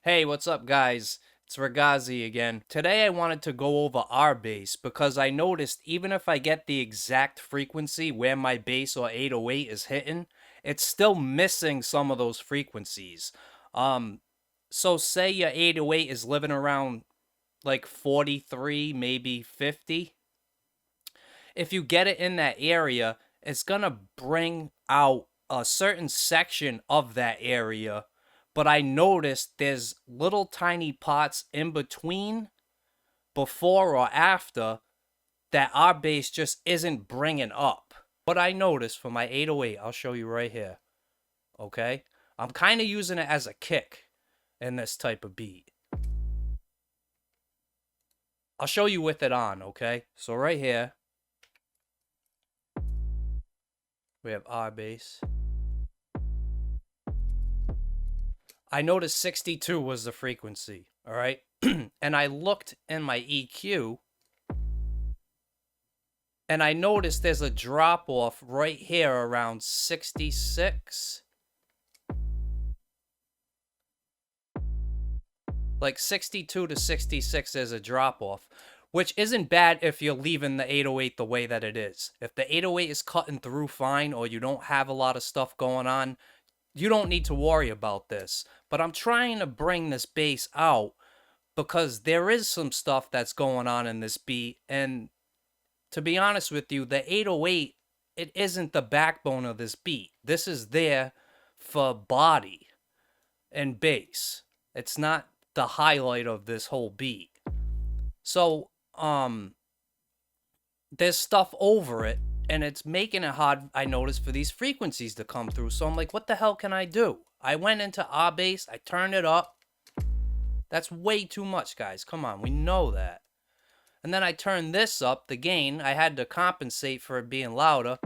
Hey, what's up, guys? It's Ragazi again. Today I wanted to go over R bass because I noticed even if I get the exact frequency where my bass or 808 is hitting, it's still missing some of those frequencies. Um, so say your 808 is living around like 43, maybe 50. If you get it in that area, it's gonna bring out a certain section of that area. But I noticed there's little tiny pots in between, before or after, that our bass just isn't bringing up. What I noticed for my 808, I'll show you right here. Okay? I'm kind of using it as a kick in this type of beat. I'll show you with it on, okay? So right here, we have R bass. I noticed 62 was the frequency, all right? And I looked in my EQ and I noticed there's a drop off right here around 66. Like 62 to 66 is a drop off, which isn't bad if you're leaving the 808 the way that it is. If the 808 is cutting through fine or you don't have a lot of stuff going on, you don't need to worry about this. But I'm trying to bring this bass out because there is some stuff that's going on in this beat. And to be honest with you, the 808, it isn't the backbone of this beat. This is there for body and bass. It's not the highlight of this whole beat. So, there's stuff over it and it's making it hard, I noticed, for these frequencies to come through. So I'm like, what the hell can I do? I went into R bass, I turned it up. That's way too much, guys. Come on, we know that. And then I turned this up, the gain. I had to compensate for it being louder.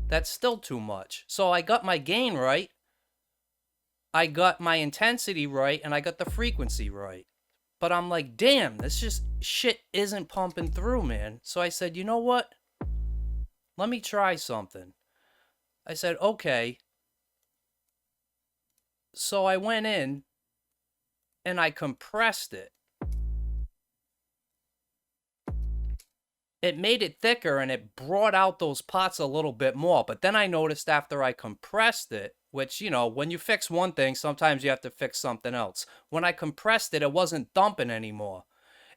That's still too much. So I got my gain right. I got my intensity right, and I got the frequency right. But I'm like, damn, this just shit isn't pumping through, man. So I said, you know what? Let me try something. I said, okay. So I went in and I compressed it. It made it thicker and it brought out those pots a little bit more. But then I noticed after I compressed it, which, you know, when you fix one thing, sometimes you have to fix something else. When I compressed it, it wasn't thumping anymore.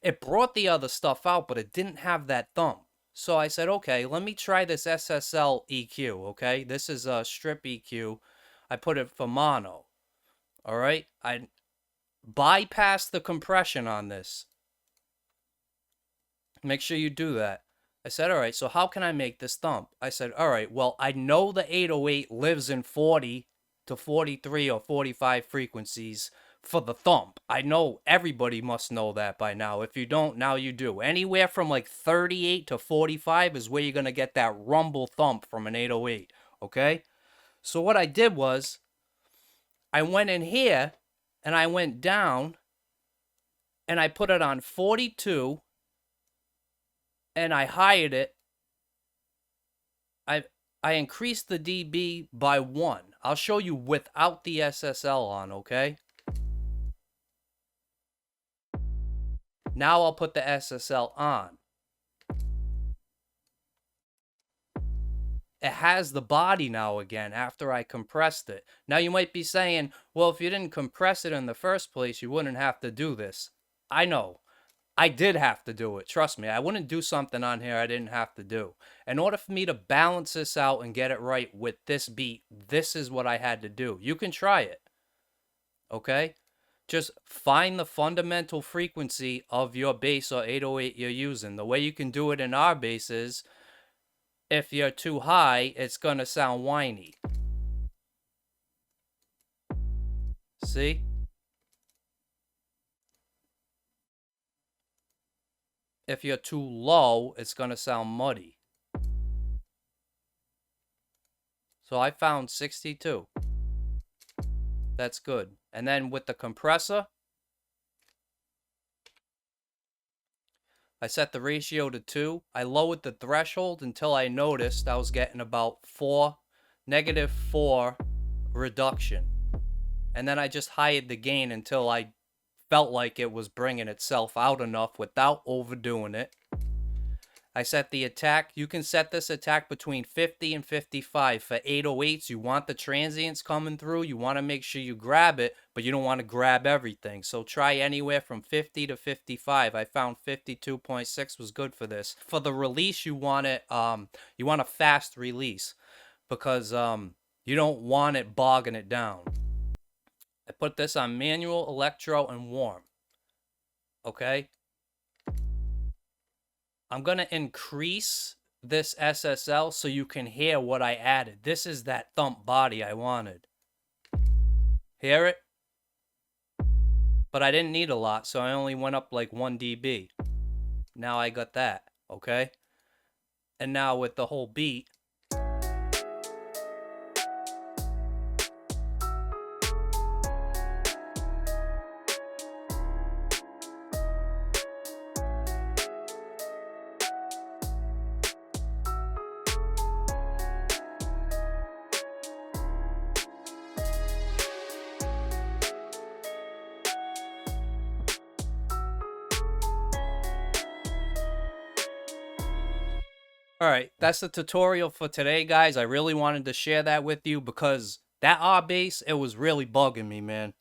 It brought the other stuff out, but it didn't have that thump. So I said, okay, let me try this SSL EQ, okay? This is a strip EQ. I put it for mono, all right? I bypassed the compression on this. Make sure you do that. I said, all right, so how can I make this thump? I said, all right, well, I know the 808 lives in 40 to 43 or 45 frequencies for the thump. I know everybody must know that by now. If you don't, now you do. Anywhere from like 38 to 45 is where you're going to get that rumble thump from an 808, okay? So what I did was I went in here and I went down and I put it on 42 and I hired it. I increased the dB by 1. I'll show you without the SSL on, okay? Now I'll put the SSL on. It has the body now again after I compressed it. Now you might be saying, well, if you didn't compress it in the first place, you wouldn't have to do this. I know. I did have to do it. Trust me, I wouldn't do something on here I didn't have to do. In order for me to balance this out and get it right with this beat, this is what I had to do. You can try it. Okay? Just find the fundamental frequency of your bass or 808 you're using. The way you can do it in our bass is, if you're too high, it's going to sound whiny. See? If you're too low, it's going to sound muddy. So I found 62. That's good. And then with the compressor, I set the ratio to 2. I lowered the threshold until I noticed I was getting about -4 reduction. and then I just hired the gain until I felt like it was bringing itself out enough without overdoing it. I set the attack. You can set this attack between 50 and 55. For 808s, you want the transients coming through. You want to make sure you grab it, but you don't want to grab everything. So try anywhere from 50 to 55. I found 52.6 was good for this. For the release, you want it you want a fast release because you don't want it bogging it down. I put this on manual, electro, and warm. Okay? I'm going to increase this SSL so you can hear what I added. This is that thump body I wanted. Hear it? But I didn't need a lot, so I only went up like 1 dB. Now I got that, okay? And now with the whole beat, all right, that's the tutorial for today, guys. I really wanted to share that with you because that R bass, it was really bugging me, man.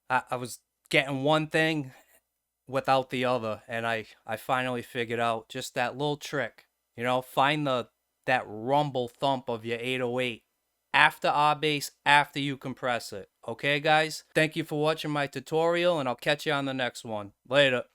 I was getting one thing without the other, and I finally figured out just that little trick. You know, find that rumble thump of your 808 after R bass, after you compress it. Okay, guys? Thank you for watching my tutorial, and I'll catch you on the next one. Later.